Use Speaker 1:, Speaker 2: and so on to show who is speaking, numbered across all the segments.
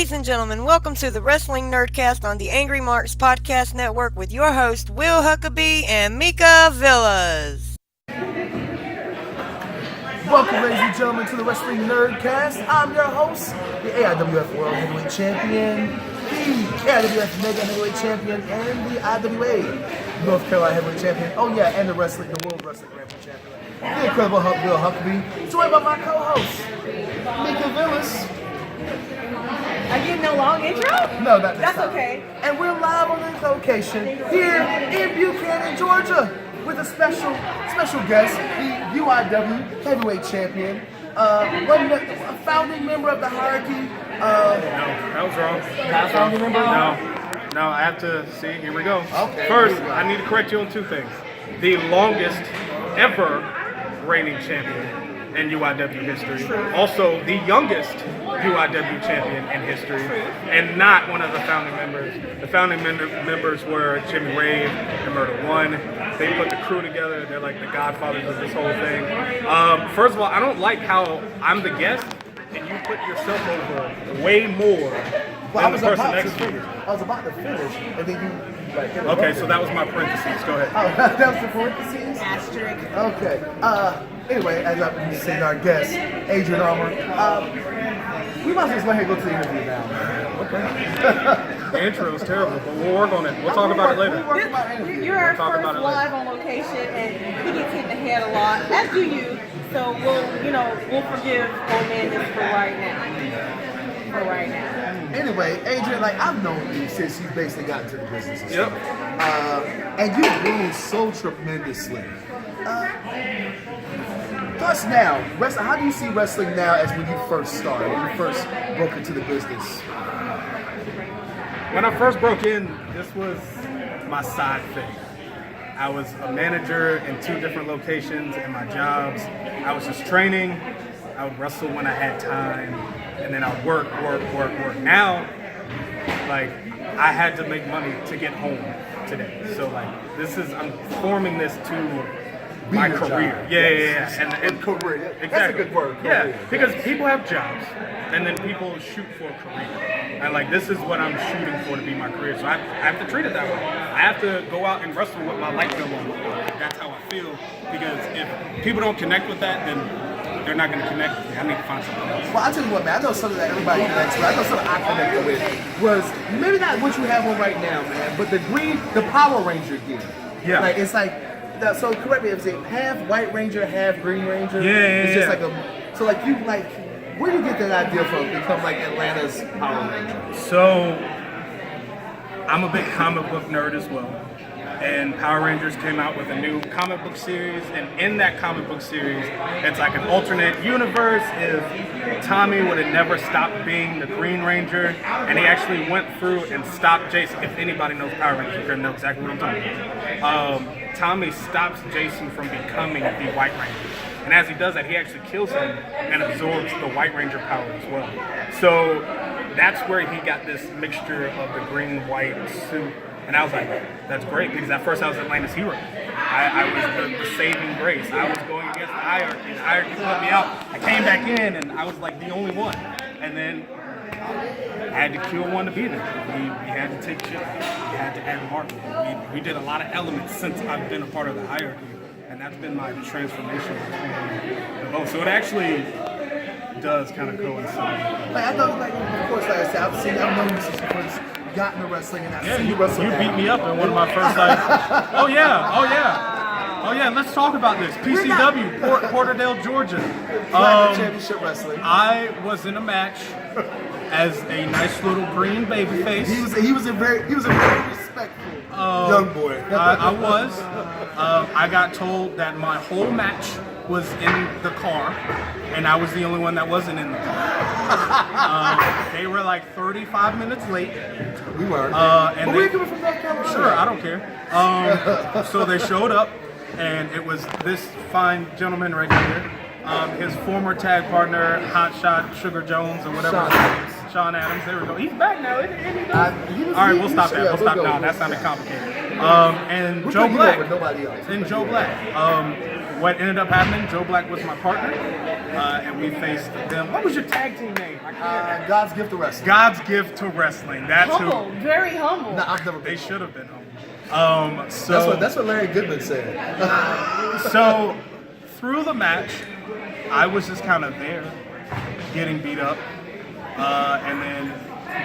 Speaker 1: Ladies and gentlemen, welcome to the Wrestling Nerdcast on the Angry Marks Podcast Network with your host, Will Huckaby and Mika Villas.
Speaker 2: Welcome, ladies and gentlemen, to the Wrestling Nerdcast. I'm your host, the AIWF World Heavyweight Champion, the AIWF Mega Heavyweight Champion, and the IWA North Carolina Heavyweight Champion. Oh yeah, and the World Wrestling Grand Prix Champion. The incredible Will Huckaby, joined by my co-host, Mika Villas.
Speaker 3: Are you getting no long intro?
Speaker 2: No, not this
Speaker 3: That's
Speaker 2: time.
Speaker 3: okay.
Speaker 2: And we're live on this location here in Buchanan, Georgia, with a special guest, the UIW Heavyweight Champion, a founding member of the hierarchy.
Speaker 4: No, that was wrong.
Speaker 2: Not a founding member?
Speaker 4: No, I have to see. Here we go.
Speaker 2: Okay.
Speaker 4: First, I need to correct you on two things. The longest ever reigning champion in UIW history.
Speaker 3: True.
Speaker 4: Also, the youngest UIW champion in history, and not one of the founding members. The founding members were Jimmy Rave and Murder One. They put the crew together. They're like the godfathers of this whole thing. First of all, I don't like how I'm the guest and you put yourself over way more than the person next to you.
Speaker 2: I was about to finish, and then you like hit it
Speaker 4: Okay,
Speaker 2: over.
Speaker 4: so that was my parentheses. Go ahead.
Speaker 2: Oh, that was the parentheses?
Speaker 3: Asterisk.
Speaker 2: Okay. Anyway, as I've been saying, our guest, Adrian Armour, we might as well go ahead and go to the interview now. Okay.
Speaker 4: The intro is terrible, but we'll work on it. We'll talk about it later.
Speaker 2: We'll work about the interview.
Speaker 3: You're our
Speaker 4: talk
Speaker 3: first
Speaker 4: about it
Speaker 3: live on location, and he gets hit in the head a lot, as do you. So we'll forgive old man this for right now.
Speaker 2: Anyway, Adrian, like I've known you since you basically got into the business. And
Speaker 4: Yep.
Speaker 2: stuff. And you've grown so tremendously. Thus now, wrestling. How do you see wrestling now as when you first started, when you first broke into the business?
Speaker 4: When I first broke in, this was my side thing. I was a manager in 2 different locations in my jobs. I was just training. I would wrestle when I had time, and then I would work. Now, like, I had to make money to get home today. So, like, I'm forming this to my
Speaker 2: your
Speaker 4: career.
Speaker 2: job.
Speaker 4: Yeah. And
Speaker 2: Career. Yeah.
Speaker 4: exactly.
Speaker 2: That's a good word.
Speaker 4: Yeah,
Speaker 2: Career.
Speaker 4: because people have jobs, and then people shoot for a career. And like, this is what I'm shooting for to be my career. So I have to treat it that way. I have to go out and wrestle with my light bill on. That's how I feel. Because if people don't connect with that, then they're not going to connect with me. I need to find something else.
Speaker 2: Well, I tell you what, man. I know something that everybody connects with. I know something I connected with was maybe not what you have on right now, man, but the Power Ranger gear.
Speaker 4: Yeah.
Speaker 2: Like it's like. So correct me if it's half White Ranger, half Green Ranger.
Speaker 4: Yeah.
Speaker 2: It's just like so like you like where do you get that idea from to become like Atlanta's Power Ranger?
Speaker 4: So, I'm a big comic book nerd as well. And Power Rangers came out with a new comic book series, and in that comic book series, it's like an alternate universe if Tommy would have never stopped being the Green Ranger, and he actually went through and stopped Jason. If anybody knows Power Rangers, you're gonna know exactly what I'm talking about. Tommy stops Jason from becoming the White Ranger. And as he does that, he actually kills him and absorbs the White Ranger power as well. So that's where he got this mixture of the green-white suit. And I was like, that's great, because at first I was Atlanta's hero. I was the saving grace. I was going against the hierarchy. The hierarchy put me out. I came back in, and I was like the only one. And then I had to kill one to be there. We had to take shit. We had to add marketing. We did a lot of elements since I've been a part of the hierarchy. And that's been my transformation between the both. So it actually does kind of coincide.
Speaker 2: Like I know, like of course, like I said, I've known you since you first got into wrestling, and I've seen you wrestle.
Speaker 4: You
Speaker 2: now.
Speaker 4: beat me up in one of my first oh yeah, let's talk about this. PCW, Porterdale, Georgia.
Speaker 2: Championship wrestling.
Speaker 4: I was in a match as a nice little green baby face.
Speaker 2: He was a very respectful young boy.
Speaker 4: I was. I got told that my whole match was in the car, and I was the only one that wasn't in the car. They were like 35 minutes late.
Speaker 2: We were.
Speaker 4: And
Speaker 2: we're coming from North Carolina.
Speaker 4: Sure, I don't care. So they showed up, and it was this fine gentleman right here. His former tag partner, Hotshot Sugar Jones, or whatever. Sean Adams. There we go. He's back now, isn't he? All right, we'll stop that. We'll stop now. That sounded complicated. And Joe Black.
Speaker 2: Nobody else.
Speaker 4: And Joe Black. what ended up happening, Joe Black was my partner, and we faced them. What was your tag team name?
Speaker 2: God's Gift to Wrestling.
Speaker 4: God's Gift to Wrestling. That's
Speaker 3: Humble,
Speaker 4: who.
Speaker 3: very humble.
Speaker 2: No, I've never
Speaker 4: They
Speaker 2: been.
Speaker 4: should have been humble.
Speaker 2: That's what Larry Goodman said.
Speaker 4: So through the match, I was just kind of there, getting beat up, and then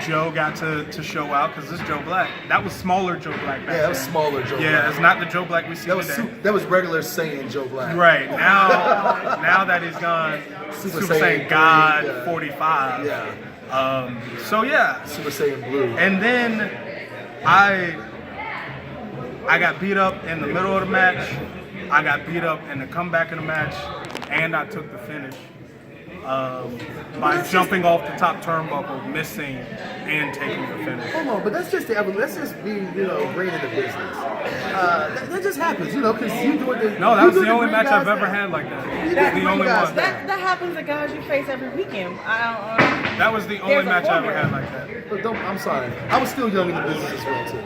Speaker 4: Joe got to show out because this Joe Black, that was smaller Joe Black back
Speaker 2: Yeah, that was
Speaker 4: then.
Speaker 2: smaller Joe Black.
Speaker 4: Yeah, it's not the Joe Black we see
Speaker 2: That was
Speaker 4: today.
Speaker 2: that was regular Saiyan Joe Black.
Speaker 4: Right now that he's gone, Super Saiyan God
Speaker 2: 3,
Speaker 4: 45.
Speaker 2: Yeah.
Speaker 4: So yeah,
Speaker 2: Super Saiyan Blue.
Speaker 4: and then I got beat up in the middle of the match. I got beat up in the comeback of the match, and I took the finish by jumping off the top turnbuckle, missing, and taking the finish.
Speaker 2: Hold on, but that's just being, great in the business. That just happens, because you do it.
Speaker 4: No, that was the only match I've ever had like that.
Speaker 2: That's
Speaker 4: The only one.
Speaker 3: That happens to guys you face every weekend.
Speaker 4: That was the only
Speaker 3: There's a
Speaker 4: match I ever
Speaker 3: formula.
Speaker 4: had like that.
Speaker 2: But I'm sorry. I was still young in the business as well too.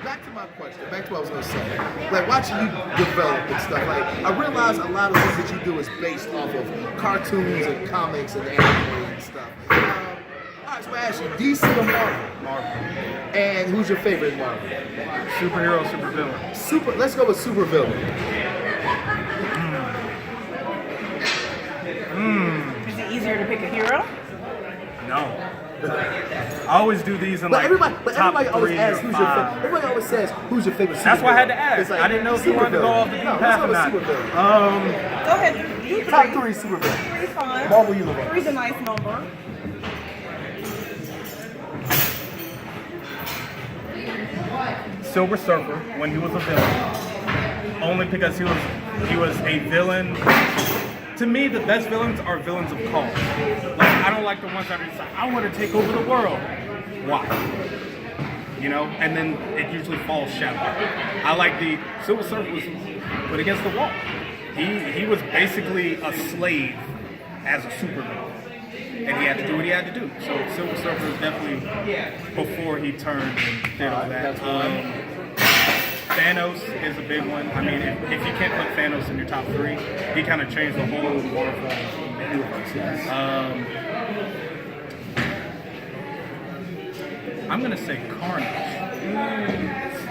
Speaker 2: Back to my question. Back to what I was gonna say. Like watching you develop and stuff. Like I realize a lot of things that you do is based off of cartoons and comics and anime and stuff. All right, so I ask you, DC or Marvel?
Speaker 4: Marvel.
Speaker 2: And who's your favorite Marvel?
Speaker 4: Superhero, supervillain.
Speaker 2: Let's go with super villain.
Speaker 3: Is it easier to pick a hero?
Speaker 4: No. I always do these in
Speaker 2: But
Speaker 4: like
Speaker 2: everybody
Speaker 4: top
Speaker 2: always
Speaker 4: 3
Speaker 2: asks
Speaker 4: or
Speaker 2: who's your
Speaker 4: 5.
Speaker 2: favorite. Everybody always says who's your favorite.
Speaker 4: That's why I had to
Speaker 2: superhero.
Speaker 4: ask.
Speaker 2: It's like,
Speaker 4: I didn't know if you wanted to go off the beaten path or not.
Speaker 2: Super villain.
Speaker 3: Go ahead. Do
Speaker 2: Top 3 super villain.
Speaker 3: Three's fine.
Speaker 2: Marvel Universe.
Speaker 3: Three's a nice number.
Speaker 4: Silver Surfer when he was a villain, only because he was a villain. To me, the best villains are villains of cause. Like I don't like the ones that are just like, I want to take over the world. Why? And then it usually falls shallow. I like the Silver Surfer was put against the wall. He was basically a slave as a supervillain. And he had to do what he had to do. So Silver Surfer was definitely before he turned and did all that. Thanos is a big one. I mean, if you can't put Thanos in your top 3, he kind of changed the whole Marvel universe. I'm gonna say Carnage.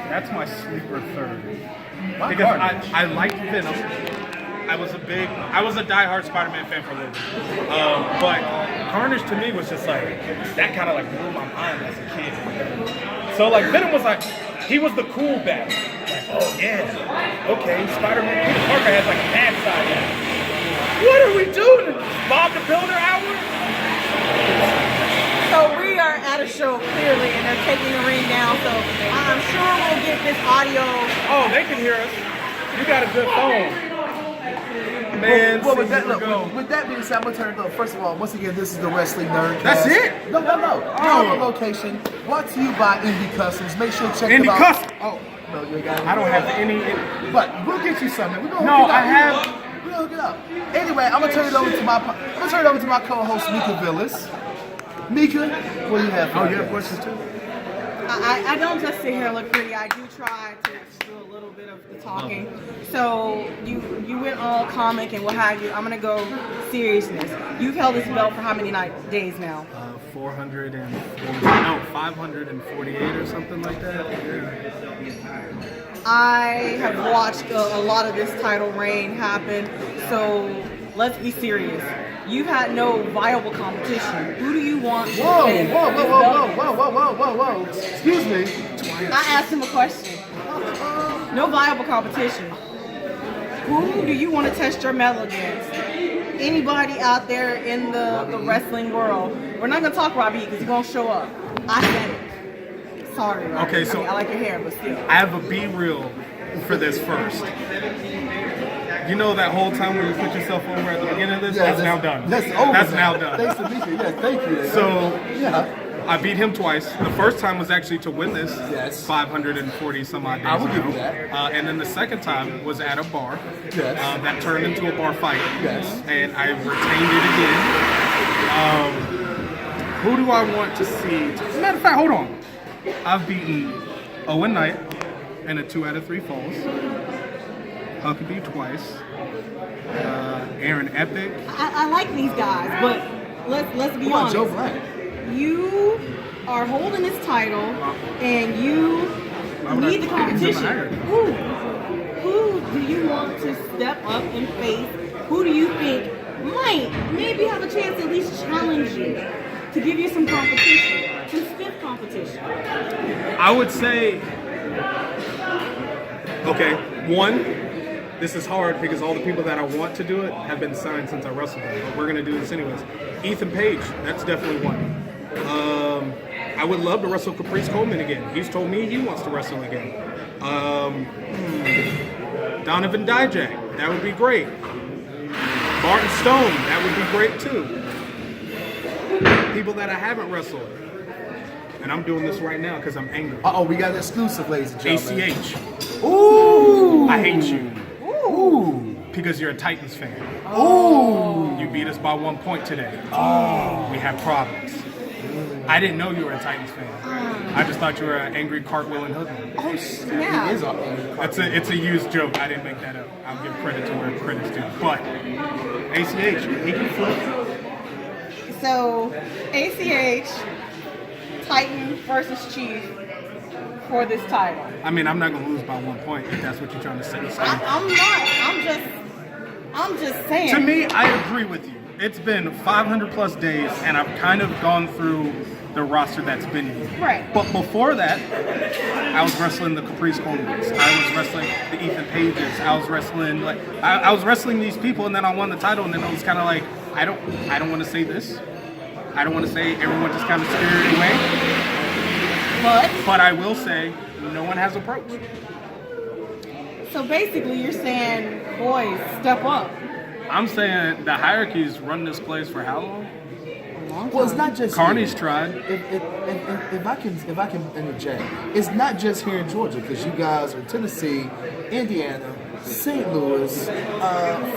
Speaker 4: That's my sleeper third. Because I liked Venom. I was a diehard Spider-Man fan for a little bit. But Carnage to me was just like, that kind of like blew my mind as a kid. So like Venom was like, he was the cool bat. Like, oh yeah, okay, Spider-Man, Peter Parker has like a bad side now. What are we doing? Bob the Builder hour?
Speaker 3: So we are at a show clearly, and they're taking the ring down. So I'm sure we'll get this audio.
Speaker 4: Oh, they can hear us. You got a good phone. Man,
Speaker 2: Well,
Speaker 4: see,
Speaker 2: with that,
Speaker 4: here we
Speaker 2: look,
Speaker 4: go.
Speaker 2: with that being said, I'm gonna turn it up. First of all, once again, this is the Wrestling Nerdcast.
Speaker 4: That's it?
Speaker 2: No. Our location brought to you by Indie Customs. Make sure to check
Speaker 4: Indie
Speaker 2: them out.
Speaker 4: Customs?
Speaker 2: Oh, no, you ain't got it.
Speaker 4: I don't have any.
Speaker 2: But we'll get you something. We're gonna
Speaker 4: No,
Speaker 2: hook it up.
Speaker 4: I have.
Speaker 2: We're gonna hook it up. Anyway, I'm gonna turn it over to my co-host Mika Villas. Mika, what do you have?
Speaker 4: Oh, you have questions too?
Speaker 3: I don't just sit here and look pretty. I do try to do a little bit of the talking. So you went all comic and what have you. I'm gonna go seriousness. You've held this belt for how many days now?
Speaker 4: 548 or something like that. Yeah.
Speaker 3: I have watched a lot of this title reign happen. So let's be serious. You've had no viable competition. Who do you want to defend this belt?
Speaker 2: Whoa. Excuse me.
Speaker 3: I asked him a question. No viable competition. Who do you want to test your mettle against? Anybody out there in the wrestling world? We're not going to talk Robbie because he's going to show up. I said it. Sorry, Robbie.
Speaker 4: Okay, so
Speaker 3: I like your hair, but still.
Speaker 4: I have a B reel for this first. You know that whole time when you put yourself over at the beginning of this? That's now done.
Speaker 2: That's over.
Speaker 4: That's now done.
Speaker 2: Thanks to Mika. Yes, thank you.
Speaker 4: So
Speaker 2: yeah.
Speaker 4: I beat him twice. The first time was actually to win this.
Speaker 2: Yes.
Speaker 4: 540 some odd days
Speaker 2: I will
Speaker 4: ago.
Speaker 2: give you that.
Speaker 4: And then the second time was at a bar.
Speaker 2: Yes.
Speaker 4: That turned into a bar fight.
Speaker 2: Yes.
Speaker 4: And I retained it again. Who do I want to see? Matter of fact, hold on. I've beaten Owen Knight in a 2 out of 3 falls. Huckaby twice. Aaron Epic.
Speaker 3: I like these guys, but let's be
Speaker 2: What about
Speaker 3: honest.
Speaker 2: Joe Black?
Speaker 3: You are holding this title, and you need the competition. Who do you want to step up and face? Who do you think might maybe have a chance to at least challenge you to give you some competition, some stiff competition?
Speaker 4: I would say, okay, one, this is hard because all the people that I want to do it have been signed since I wrestled them, but we're going to do this anyways. Ethan Page, that's definitely one. I would love to wrestle Caprice Coleman again. He's told me he wants to wrestle again. Donovan Dijak, that would be great. Martin Stone, that would be great too. People that I haven't wrestled. And I'm doing this right now because I'm angry.
Speaker 2: We got an exclusive, ladies and gentlemen.
Speaker 4: ACH.
Speaker 2: Ooh!
Speaker 4: I hate you.
Speaker 2: Ooh!
Speaker 4: Because you're a Titans fan.
Speaker 2: Ooh!
Speaker 4: You beat us by 1 point today. Oh. We have problems. I didn't know you were a Titans fan. I just thought you were an angry cartwheeling hoodlum.
Speaker 3: Oh snap!
Speaker 2: He is an angry cartwheel.
Speaker 4: It's a used joke. I didn't make that up. I'll give credit to where credit's due. But ACH, he can flip.
Speaker 3: So ACH, Titan versus Chief for this title.
Speaker 4: I mean, I'm not gonna lose by 1 point if that's what you're trying to say.
Speaker 3: I'm not. I'm just saying.
Speaker 4: To me, I agree with you. It's been 500 plus days, and I've kind of gone through the roster that's been here.
Speaker 3: Right.
Speaker 4: But before that, I was wrestling the Caprice Colemans. I was wrestling the Ethan Pages. I was wrestling I was wrestling these people, and then I won the title, and then it was kind of like I don't want to say this. I don't want to say everyone just kind of spirited away. But I will say no one has approached.
Speaker 3: So basically, you're saying, boys, step up.
Speaker 4: I'm saying the hierarchy's run this place for how long?
Speaker 2: Well, it's not just
Speaker 4: Carney's
Speaker 2: here.
Speaker 4: tried.
Speaker 2: If I can interject, it's not just here in Georgia because you guys are Tennessee, Indiana, St. Louis,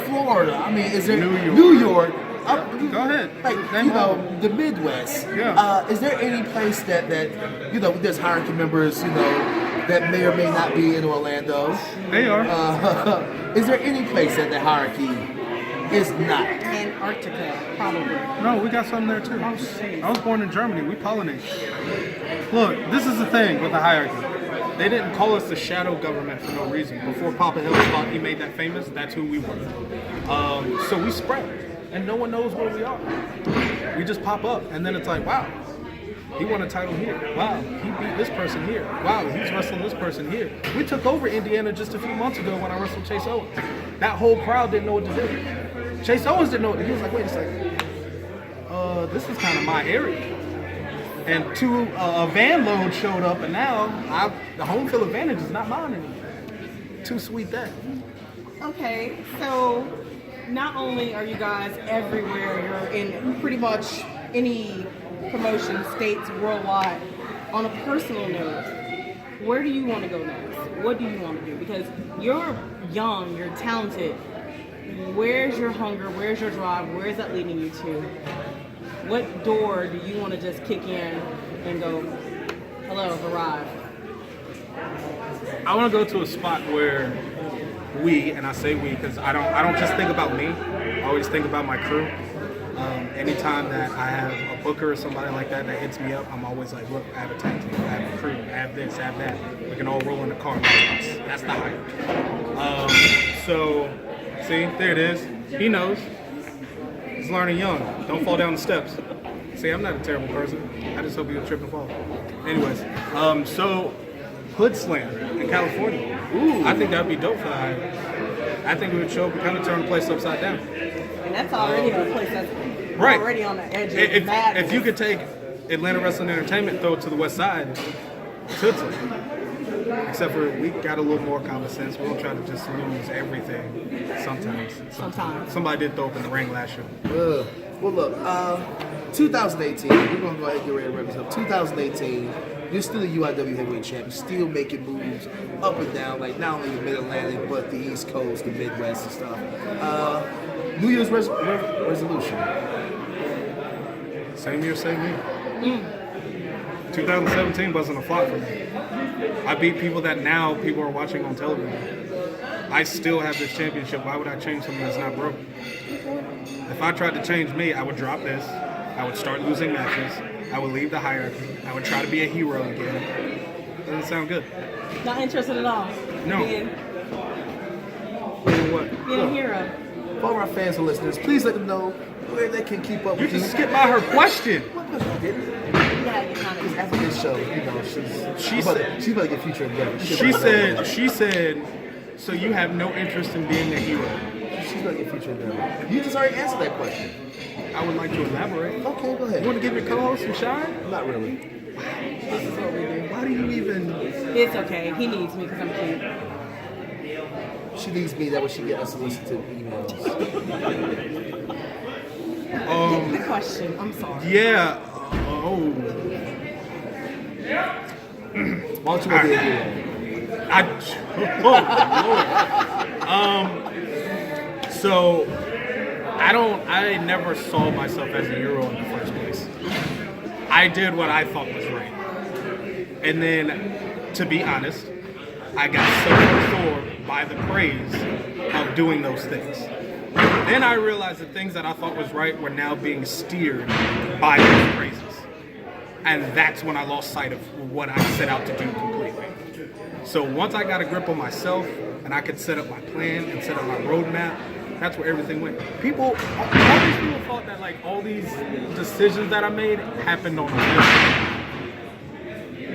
Speaker 2: Florida. I mean, is there New York?
Speaker 4: Go ahead.
Speaker 2: Like the Midwest.
Speaker 4: Yeah.
Speaker 2: Is there any place that there's hierarchy members that may or may not be in Orlando?
Speaker 4: They are.
Speaker 2: Is there any place that the hierarchy is not?
Speaker 3: Antarctica, probably.
Speaker 4: No, we got something there too.
Speaker 3: Oh, shit.
Speaker 4: I was born in Germany. We pollinate. Look, this is the thing with the hierarchy. They didn't call us the shadow government for no reason. Before Papa Hill thought he made that famous, that's who we were. So we spread, and no one knows where we are. We just pop up, and then it's like, wow, he won a title here. Wow, he beat this person here. Wow, he's wrestling this person here. We took over Indiana just a few months ago when I wrestled Chase Owens. That whole crowd didn't know what to do. Chase Owens didn't know what to do. He was like, wait a second. This is kind of my area. And a van load showed up, and now the home field advantage is not mine anymore. Too sweet that.
Speaker 3: Okay, so not only are you guys everywhere, you're in pretty much any promotion, states, worldwide. On a personal note, where do you want to go next? What do you want to do? Because you're young, you're talented. Where's your hunger? Where's your drive? Where is that leading you to? What door do you want to just kick in and go, hello, I've arrived?
Speaker 4: I want to go to a spot where we, and I say we because I don't just think about me. I always think about my crew. Anytime that I have a booker or somebody like that hits me up, I'm always like, look, I have a tag team, I have a crew, I have this, I have that. We can all roll in the car. That's the hype. So, see, there it is. He knows. He's learning young. Don't fall down the steps. See, I'm not a terrible person. I just hope you don't trip and fall. Anyways, so Hood Slam in California. Ooh, I think that'd be dope for the hype. I think we would show up and kind of turn the place upside down.
Speaker 3: And that's already a place that's
Speaker 4: right.
Speaker 3: already on the edge of madness.
Speaker 4: If you could take Atlanta Wrestling Entertainment, throw it to the west side, Tootsie. Except for we got a little more common sense. We don't try to just lose everything sometimes. Somebody did throw up in the ring last year.
Speaker 2: Well, look, 2018, we're going to go ahead and get ready to wrap this up. 2018, you're still a UIW heavyweight champion, still making moves up and down, like not only the Mid-Atlantic, but the East Coast, the Midwest and stuff. New Year's resolution.
Speaker 4: Same year, same year. 2017 wasn't a flop for me. I beat people that now people are watching on television. I still have this championship. Why would I change something that's not broken? If I tried to change me, I would drop this. I would start losing matches. I would leave the hierarchy. I would try to be a hero again. Doesn't sound good.
Speaker 3: Not interested at all.
Speaker 4: No.
Speaker 3: Being
Speaker 2: What?
Speaker 3: a hero.
Speaker 2: For our fans and listeners, please let them know where they can keep up
Speaker 4: You
Speaker 2: with you.
Speaker 4: just skipped by her question.
Speaker 2: What question I didn't?
Speaker 3: Yeah, you kind of.
Speaker 2: After this show, you know, she's about to get future endeavors.
Speaker 4: She said, so you have no interest in being a hero.
Speaker 2: She's about to get future endeavors. You just already answered that question.
Speaker 4: I would like to elaborate.
Speaker 2: Okay, go ahead.
Speaker 4: You want to give your co-host some shine?
Speaker 2: Not really.
Speaker 3: This is what we do.
Speaker 4: Why do you even...
Speaker 3: It's okay. He needs me because I'm cute.
Speaker 2: She needs me. That way she get unsolicited emails.
Speaker 3: The question. I'm sorry.
Speaker 4: Yeah.
Speaker 2: Why don't you go to the
Speaker 4: So I never saw myself as a hero in the first place. I did what I thought was right. And then, to be honest, I got so absorbed by the praise of doing those things. Then I realized the things that I thought was right were now being steered by those praises. And that's when I lost sight of what I set out to do completely. So once I got a grip on myself and I could set up my plan and set up my roadmap, that's where everything went. All these people thought that like all these decisions that I made happened on a whim.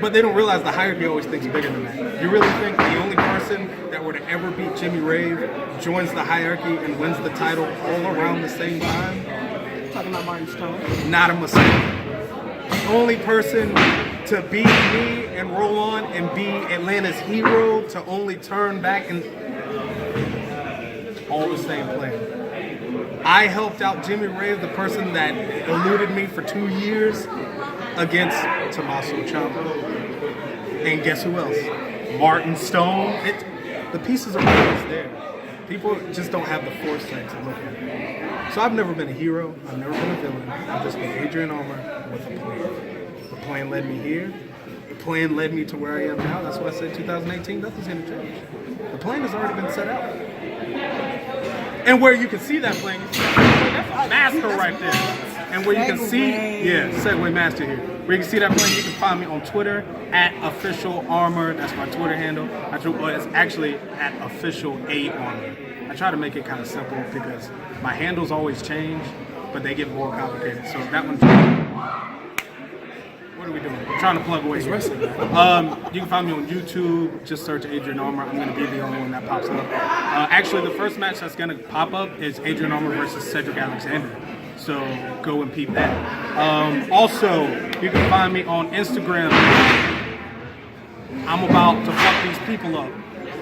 Speaker 4: But they don't realize the hierarchy always thinks bigger than that. You really think the only person that were to ever beat Jimmy Rave joins the hierarchy and wins the title all around the same time?
Speaker 3: Talking about Martin Stone.
Speaker 4: Not a mistake. The only person to beat me and roll on and be Atlanta's hero to only turn back and all the same plan. I helped out Jimmy Rave, the person that eluded me for 2 years, against Tommaso Ciampa. And guess who else? Martin Stone. The pieces are always there. People just don't have the foresight to look at it. So I've never been a hero. I've never been a villain. I've just been Adrian Armour with a plan. The plan led me here. The plan led me to where I am now. That's why I said 2018, nothing's going to change. The plan has already been set out. And where you can see that plan, that's a master right there. And where you can see, Segway Master here. Where you can see that plan, you can find me on Twitter at official Armour. That's my Twitter handle. It's actually at official A Armour. I try to make it kind of simple because my handles always change, but they get more complicated. So that one's. What are we doing? I'm trying to plug away here. You can find me on YouTube. Just search Adrian Armour. I'm going to be the only one that pops up. Actually, the first match that's going to pop up is Adrian Armour versus Cedric Alexander. So go and peep that. Also, you can find me on Instagram. I'm about to fuck these people up.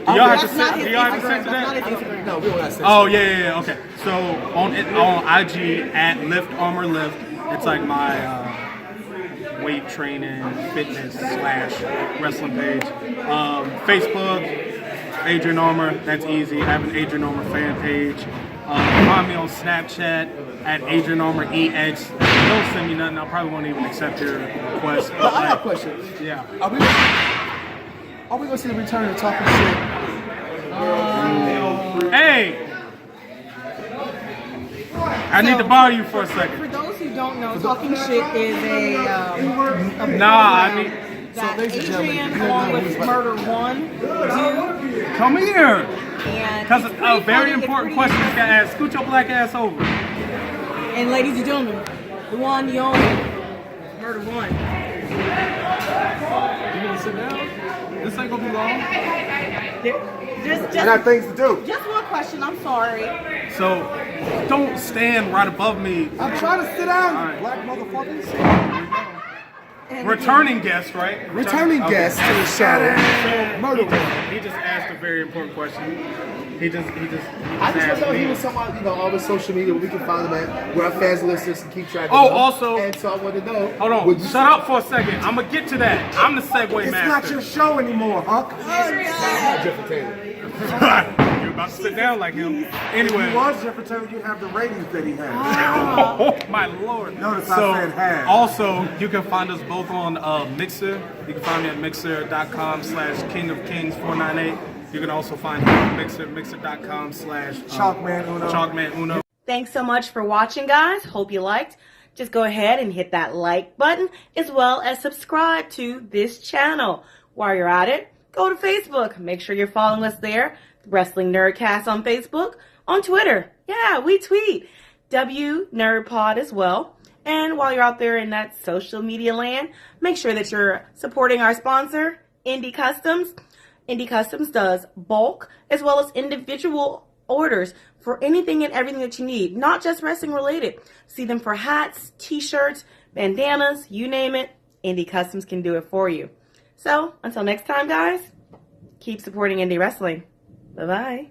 Speaker 4: Do y'all have to censor that?
Speaker 2: No, we don't have to.
Speaker 4: Oh yeah. Okay. So on IG at Lift Armor Lift, it's like my weight training, fitness / wrestling page. Facebook, Adrian Armour. That's easy. I have an Adrian Armour fan page. Find me on Snapchat at Adrian Armour EX. Don't send me nothing. I probably won't even accept your request.
Speaker 2: But I have a question.
Speaker 4: Yeah.
Speaker 2: Are we going to see the return of talking shit?
Speaker 4: Hey! I need to borrow you for a second.
Speaker 3: For those who don't know, talking shit is a that Adrian along with Murder One do.
Speaker 4: Come here.
Speaker 3: And
Speaker 4: Because
Speaker 3: it's
Speaker 4: a
Speaker 3: pretty
Speaker 4: very
Speaker 3: funny,
Speaker 4: important
Speaker 3: it's
Speaker 4: question
Speaker 3: pretty-
Speaker 4: is got asked. Scoot your black ass over.
Speaker 3: And ladies and gentlemen, the one, the only, Murder One.
Speaker 4: You gonna sit down? This ain't gonna be long.
Speaker 2: I got things to do.
Speaker 3: Just one question. I'm sorry.
Speaker 4: So don't stand right above me.
Speaker 2: I'm trying to sit down,
Speaker 4: All right.
Speaker 2: black motherfuckers.
Speaker 4: Returning guest, right?
Speaker 2: Returning guest to the show. Murder One.
Speaker 4: He just asked a very important question. He just
Speaker 2: I just
Speaker 4: asked
Speaker 2: want to know he
Speaker 4: me.
Speaker 2: was someone, all the social media where we can find them at, where our fans and listeners can keep track of
Speaker 4: Oh,
Speaker 2: them.
Speaker 4: also-
Speaker 2: And so I want to know.
Speaker 4: Hold on,
Speaker 2: would you-
Speaker 4: shut up for a second. I'm gonna get to that. I'm the Segway
Speaker 2: It's
Speaker 4: Master.
Speaker 2: not your show anymore, Huck. Different table.
Speaker 4: You about to sit down like him.
Speaker 5: If
Speaker 4: Anyway.
Speaker 5: he was Jeff Turner, you'd have the ratings that he has.
Speaker 4: Oh, my Lord.
Speaker 5: Notice I said had.
Speaker 4: Also, you can find us both on Mixer. You can find me at mixer.com/KingofKings498. You can also find him on Mixer, mixer.com/ChalkmanUno. ChalkmanUno.
Speaker 3: Thanks so much for watching, guys. Hope you liked. Just go ahead and hit that like button as well as subscribe to this channel. While you're at it, go to Facebook. Make sure you're following us there. Wrestling Nerdcast on Facebook. On Twitter. Yeah, we tweet. WNerdPod as well. And while you're out there in that social media land, make sure that you're supporting our sponsor, Indie Customs. Indie Customs does bulk as well as individual orders for anything and everything that you need, not just wrestling related. See them for hats, t-shirts, bandanas, you name it. Indie Customs can do it for you. So, until next time, guys, keep supporting indie wrestling. Bye-bye.